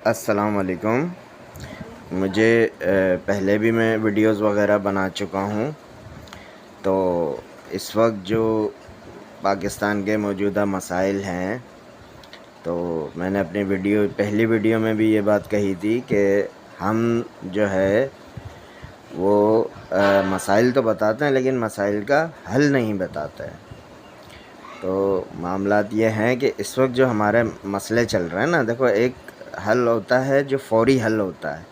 السلام علیکم۔ مجھے پہلے بھی میں ویڈیوز وغیرہ بنا چکا ہوں، تو اس وقت جو پاکستان کے موجودہ مسائل ہیں، تو میں نے اپنی پہلی ویڈیو میں بھی یہ بات کہی تھی کہ ہم جو ہے وہ مسائل تو بتاتے ہیں لیکن مسائل کا حل نہیں بتاتے۔ تو معاملات یہ ہیں کہ اس وقت جو ہمارے مسئلے چل رہے ہیں نا، دیکھو، ایک حل ہوتا ہے جو فوری حل ہوتا ہے،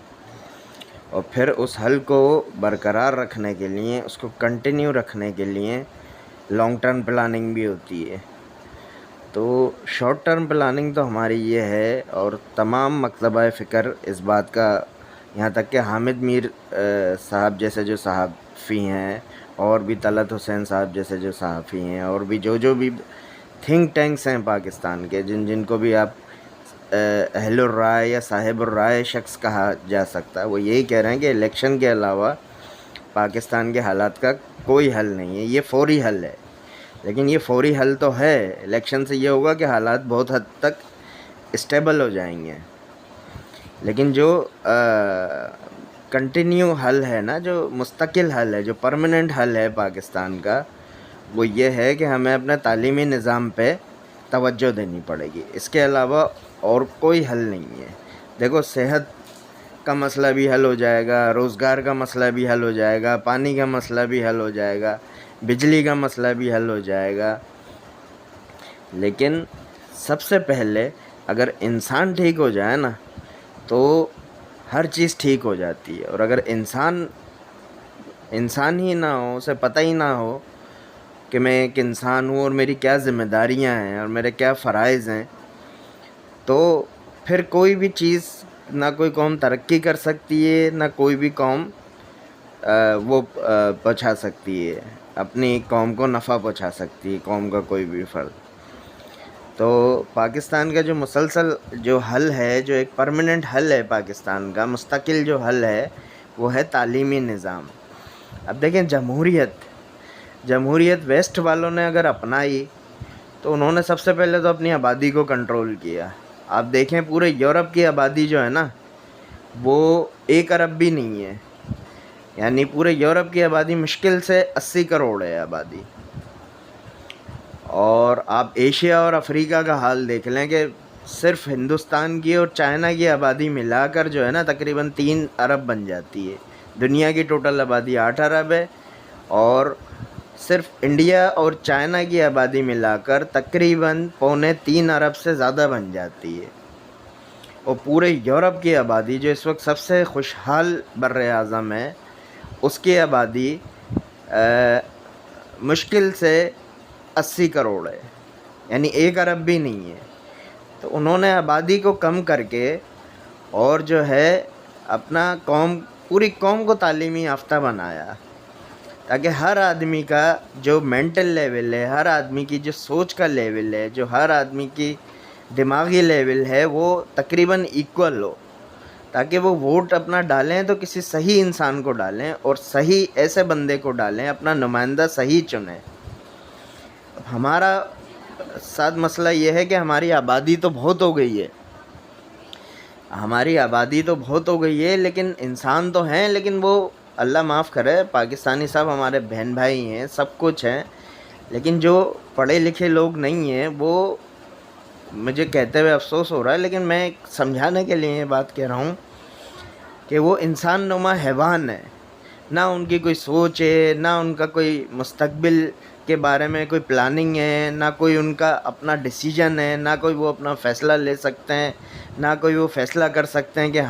اور پھر اس حل کو برقرار رکھنے کے لیے، اس کو کنٹینیو رکھنے کے لیے لانگ ٹرم پلاننگ بھی ہوتی ہے۔ تو شارٹ ٹرم پلاننگ تو ہماری یہ ہے، اور تمام مکتبہ فکر اس بات کا، یہاں تک کہ حامد میر صاحب جیسے جو صحافی ہیں، اور بھی طلعت حسین صاحب جیسے جو صحافی ہیں، اور بھی جو بھی تھنک ٹینکس ہیں پاکستان کے، جن کو بھی آپ اہل الرائے یا صاحب الرائے شخص کہا جا سکتا ہے، وہ یہی کہہ رہے ہیں کہ الیکشن کے علاوہ پاکستان کے حالات کا کوئی حل نہیں ہے، یہ فوری حل ہے۔ لیکن یہ فوری حل تو ہے، الیکشن سے یہ ہوگا کہ حالات بہت حد تک اسٹیبل ہو جائیں گے، لیکن جو کنٹینیو حل ہے نا، جو مستقل حل ہے، جو پرماننٹ حل ہے پاکستان کا، وہ یہ ہے کہ ہمیں اپنے تعلیمی نظام پہ توجہ دینی پڑے گی۔ اس کے علاوہ اور کوئی حل نہیں ہے۔ دیکھو، صحت کا مسئلہ بھی حل ہو جائے گا، روزگار کا مسئلہ بھی حل ہو جائے گا، پانی کا مسئلہ بھی حل ہو جائے گا، بجلی کا مسئلہ بھی حل ہو جائے گا، لیکن سب سے پہلے اگر انسان ٹھیک ہو جائے نا، تو ہر چیز ٹھیک ہو جاتی ہے۔ اور اگر انسان ہی نہ ہو، اسے پتہ ہی نہ ہو کہ میں ایک انسان ہوں اور میری کیا ذمہ داریاں ہیں اور میرے کیا فرائض ہیں، تو پھر کوئی بھی چیز، نہ کوئی قوم ترقی کر سکتی ہے، نہ کوئی بھی قوم وہ پہنچا سکتی ہے، اپنی قوم کو نفع پہنچا سکتی ہے، قوم کا کوئی بھی فرد۔ تو پاکستان کا جو مسلسل جو حل ہے، جو ایک پرماننٹ حل ہے پاکستان کا، مستقل جو حل ہے، وہ ہے تعلیمی نظام۔ اب دیکھیں، جمہوریت ویسٹ والوں نے اگر اپنائی تو انہوں نے سب سے پہلے تو اپنی آبادی کو کنٹرول کیا۔ آپ دیکھیں، پورے یورپ کی آبادی جو ہے نا، وہ 1 ارب بھی نہیں ہے، یعنی پورے یورپ کی آبادی مشکل سے 80 کروڑ ہے آبادی۔ اور آپ ایشیا اور افریقہ کا حال دیکھ لیں کہ صرف ہندوستان کی اور چائنا کی آبادی ملا کر جو ہے نا، تقریباً 3 ارب بن جاتی ہے۔ دنیا کی ٹوٹل آبادی 8 ارب ہے، اور صرف انڈیا اور چائنا کی آبادی ملا کر تقریباً 2.25 ارب سے زیادہ بن جاتی ہے۔ اور پورے یورپ کی آبادی، جو اس وقت سب سے خوشحال بر اعظم ہے، اس کی آبادی مشکل سے 80 کروڑ ہے، یعنی 1 ارب بھی نہیں ہے۔ تو انہوں نے آبادی کو کم کر کے، اور جو ہے اپنا پوری قوم کو تعلیمی یافتہ بنایا، تاکہ ہر آدمی کا جو مینٹل لیول ہے، ہر آدمی کی جو سوچ کا لیول ہے، جو ہر آدمی کی دماغی لیول ہے، وہ تقریباً ایکول ہو، تاکہ وہ ووٹ اپنا ڈالیں تو کسی صحیح انسان کو ڈالیں، اور صحیح ایسے بندے کو ڈالیں، اپنا نمائندہ صحیح چنیں۔ ہمارا ساتھ مسئلہ یہ ہے کہ ہماری آبادی تو بہت ہو گئی ہے، لیکن انسان تو ہیں، لیکن وہ اللہ معاف کرے، پاکستانی صاحب ہمارے بہن بھائی ہیں، سب کچھ ہیں، لیکن جو پڑھے لکھے لوگ نہیں ہیں، وہ مجھے کہتے ہوئے افسوس ہو رہا ہے، لیکن میں سمجھانے کے لیے یہ بات کہہ رہا ہوں کہ وہ انسان نما حیوان ہے، نہ ان کی کوئی سوچ ہے، نہ ان کا کوئی مستقبل کے بارے میں کوئی پلاننگ ہے، نہ کوئی ان کا اپنا ڈیسیجن ہے، نہ کوئی وہ اپنا فیصلہ لے سکتے ہیں، نہ کوئی وہ فیصلہ کر سکتے ہیں کہ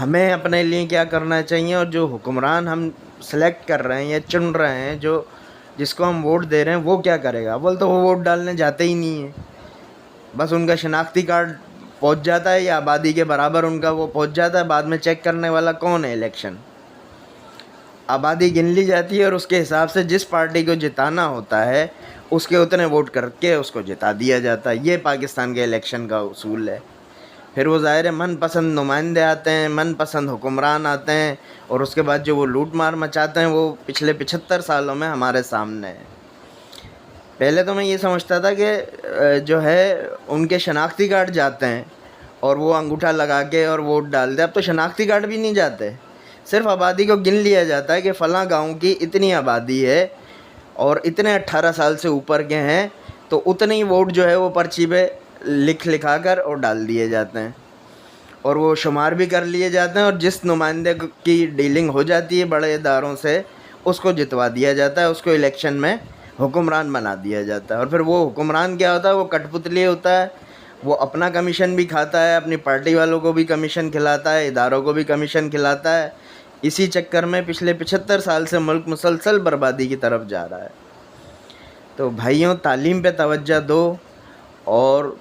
ہمیں اپنے لیے کیا کرنا چاہیے، اور جو حکمران ہم سلیکٹ کر رہے ہیں یا چن رہے ہیں، جس کو ہم ووٹ دے رہے ہیں، وہ کیا کرے گا۔ تو وہ ووٹ ڈالنے جاتے ہی نہیں ہیں، بس ان کا شناختی کارڈ پہنچ جاتا ہے، یا آبادی کے برابر ان کا وہ پہنچ جاتا ہے، بعد میں چیک کرنے والا کون ہے؟ الیکشن آبادی گن لی جاتی ہے، اور اس کے حساب سے جس پارٹی کو جتانا ہوتا ہے، اس کے اتنے ووٹ کر کے اس کو جتا دیا جاتا ہے۔ یہ پاکستان کے الیکشن کا اصول ہے۔ پھر وہ ظاہر ہے من پسند نمائندے آتے ہیں، من پسند حکمران آتے ہیں، اور اس کے بعد جو وہ لوٹ مار مچاتے ہیں، وہ پچھلے 75 سالوں میں ہمارے سامنے ہے۔ پہلے تو میں یہ سمجھتا تھا کہ جو ہے ان کے شناختی کارڈ جاتے ہیں، اور وہ انگوٹھا لگا کے اور ووٹ ڈال دے. اب تو شناختی کارڈ بھی نہیں جاتے, صرف آبادی کو گن لیا جاتا ہے کہ فلاں گاؤں کی اتنی آبادی ہے اور اتنے 18 سال سے اوپر کے ہیں, تو اتنے ہی ووٹ جو ہے وہ پرچی پہ لکھا کر اور ڈال دیے جاتے ہیں, اور وہ شمار بھی کر لیے جاتے ہیں, اور جس نمائندے کی ڈیلنگ ہو جاتی ہے بڑے اداروں سے اس کو جتوا دیا جاتا ہے, اس کو الیکشن میں حکمران بنا دیا جاتا ہے. اور پھر وہ حکمران کیا ہوتا ہے, وہ کٹ پتلی ہوتا ہے, وہ اپنا کمیشن بھی کھاتا ہے, اپنی پارٹی والوں کو بھی کمیشن کھلاتا ہے, اداروں کو بھی کمیشن کھلاتا ہے. اسی چکر میں پچھلے 75 سال سے ملک مسلسل بربادی کی طرف جا رہا ہے. تو بھائیوں, تعلیم پہ توجہ دو اور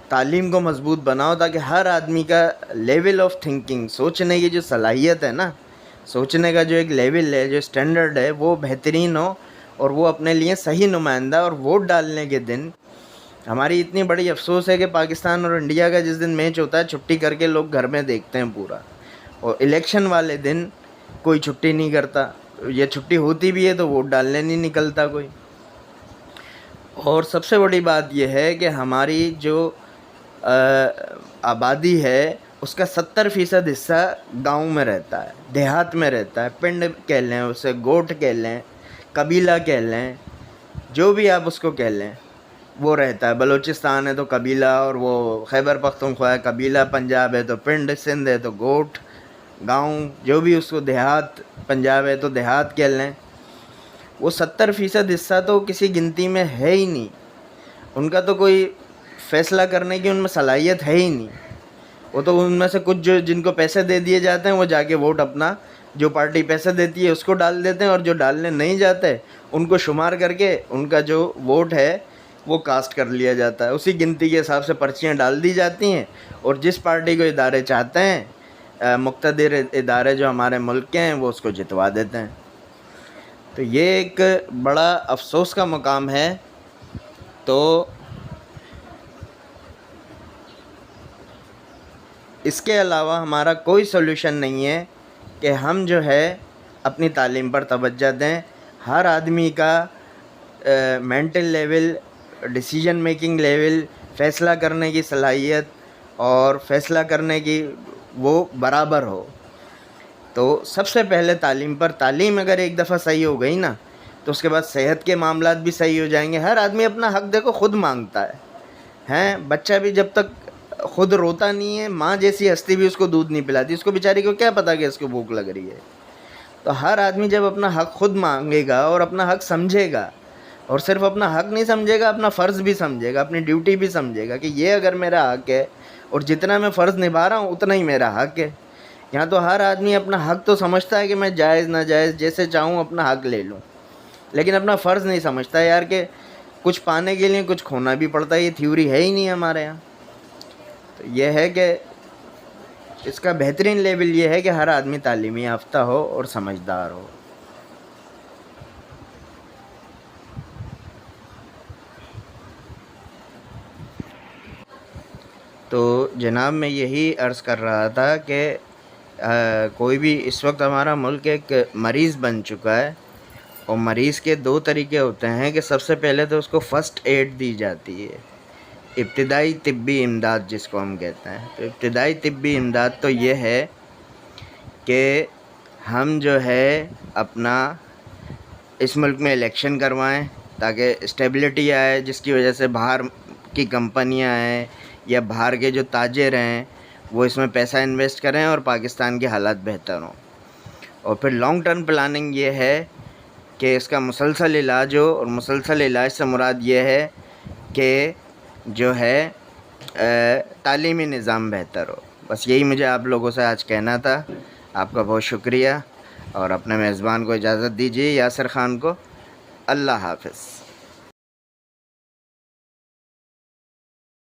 تعلیم کو مضبوط بناؤ تاکہ ہر آدمی کا لیول آف تھنکنگ, سوچنے کی جو صلاحیت ہے نا, سوچنے کا جو ایک لیول ہے, جو اسٹینڈرڈ ہے, وہ بہترین ہو, اور وہ اپنے لیے صحیح نمائندہ. اور ووٹ ڈالنے کے دن ہماری اتنی بڑی افسوس ہے کہ پاکستان اور انڈیا کا جس دن میچ ہوتا ہے چھٹی کر کے لوگ گھر میں دیکھتے ہیں پورا, اور الیکشن والے دن کوئی چھٹی نہیں کرتا, یا چھٹی ہوتی بھی ہے تو ووٹ ڈالنے نہیں نکلتا کوئی. اور سب سے بڑی بات یہ ہے کہ ہماری جو آبادی ہے اس کا 70% حصہ گاؤں میں رہتا ہے, دیہات میں رہتا ہے. پنڈ کہہ لیں اسے, گوٹھ کہہ لیں, قبیلہ کہہ لیں, جو بھی آپ اس کو کہہ لیں, وہ رہتا ہے. بلوچستان ہے تو قبیلہ, اور وہ خیبر پختونخوا ہے قبیلہ, پنجاب ہے تو پنڈ, سندھ ہے تو گوٹھ, گاؤں, جو بھی اس کو, دیہات, پنجاب ہے تو دیہات کہہ لیں. وہ 70% حصہ تو کسی گنتی میں ہے ہی نہیں, ان کا تو کوئی فیصلہ کرنے کی ان میں صلاحیت ہے ہی نہیں. وہ تو ان میں سے کچھ جو جن کو پیسے دے دیے جاتے ہیں وہ جا کے ووٹ اپنا, جو پارٹی پیسے دیتی ہے اس کو ڈال دیتے ہیں, اور جو ڈالنے نہیں جاتے ان کو شمار کر کے ان کا جو ووٹ ہے وہ کاسٹ کر لیا جاتا ہے. اسی گنتی کے حساب سے پرچیاں ڈال دی جاتی ہیں, اور جس پارٹی کو ادارے چاہتے ہیں, مقتدر ادارے جو ہمارے ملک کے ہیں, وہ اس کو جتوا دیتے ہیں. تو یہ ایک بڑا افسوس کا مقام ہے. تو اس کے علاوہ ہمارا کوئی سولوشن نہیں ہے کہ ہم جو ہے اپنی تعلیم پر توجہ دیں. ہر آدمی کا mental level, decision making level, فیصلہ کرنے کی صلاحیت اور فیصلہ کرنے کی وہ برابر ہو. تو سب سے پہلے تعلیم پر, تعلیم اگر ایک دفعہ صحیح ہو گئی نا تو اس کے بعد صحت کے معاملات بھی صحیح ہو جائیں گے. ہر آدمی اپنا حق دیکھو خود مانگتا ہے, بچہ بھی جب تک خود روتا نہیں ہے, ماں جیسی ہستی بھی اس کو دودھ نہیں پلاتی, اس کو بیچاری کو کیا پتا کہ اس کو بھوک لگ رہی ہے. تو ہر آدمی جب اپنا حق خود مانگے گا اور اپنا حق سمجھے گا, اور صرف اپنا حق نہیں سمجھے گا, اپنا فرض بھی سمجھے گا, اپنی ڈیوٹی بھی سمجھے گا کہ یہ اگر میرا حق ہے اور جتنا میں فرض نبھا رہا ہوں اتنا ہی میرا حق ہے. یہاں تو ہر آدمی اپنا حق تو سمجھتا ہے کہ میں جائز ناجائز جیسے چاہوں اپنا حق لے لوں, لیکن اپنا فرض نہیں سمجھتا یار کہ کچھ پانے کے لیے کچھ کھونا بھی پڑتا ہے. یہ تھیوری ہے ہی نہیں ہمارے یہاں. تو یہ ہے کہ اس کا بہترین لیول یہ ہے کہ ہر آدمی تعلیمی یافتہ ہو اور سمجھدار ہو. تو جناب میں یہی عرض کر رہا تھا کہ کوئی بھی اس وقت ہمارا ملک ایک مریض بن چکا ہے, اور مریض کے 2 طریقے ہوتے ہیں کہ سب سے پہلے تو اس کو فرسٹ ایڈ دی جاتی ہے, ابتدائی طبی امداد جس کو ہم کہتے ہیں. تو ابتدائی طبی امداد تو یہ ہے کہ ہم جو ہے اپنا اس ملک میں الیکشن کروائیں تاکہ اسٹیبلٹی آئے, جس کی وجہ سے باہر کی کمپنیاں ہیں یا باہر کے جو تاجر ہیں وہ اس میں پیسہ انویسٹ کریں اور پاکستان کے حالات بہتر ہوں. اور پھر لانگ ٹرم پلاننگ یہ ہے کہ اس کا مسلسل علاج ہو, اور مسلسل علاج سے مراد یہ ہے کہ جو ہے تعلیمی نظام بہتر ہو. بس یہی مجھے آپ لوگوں سے آج کہنا تھا. آپ کا بہت شکریہ, اور اپنے میزبان کو اجازت دیجیے, یاسر خان کو. اللہ حافظ.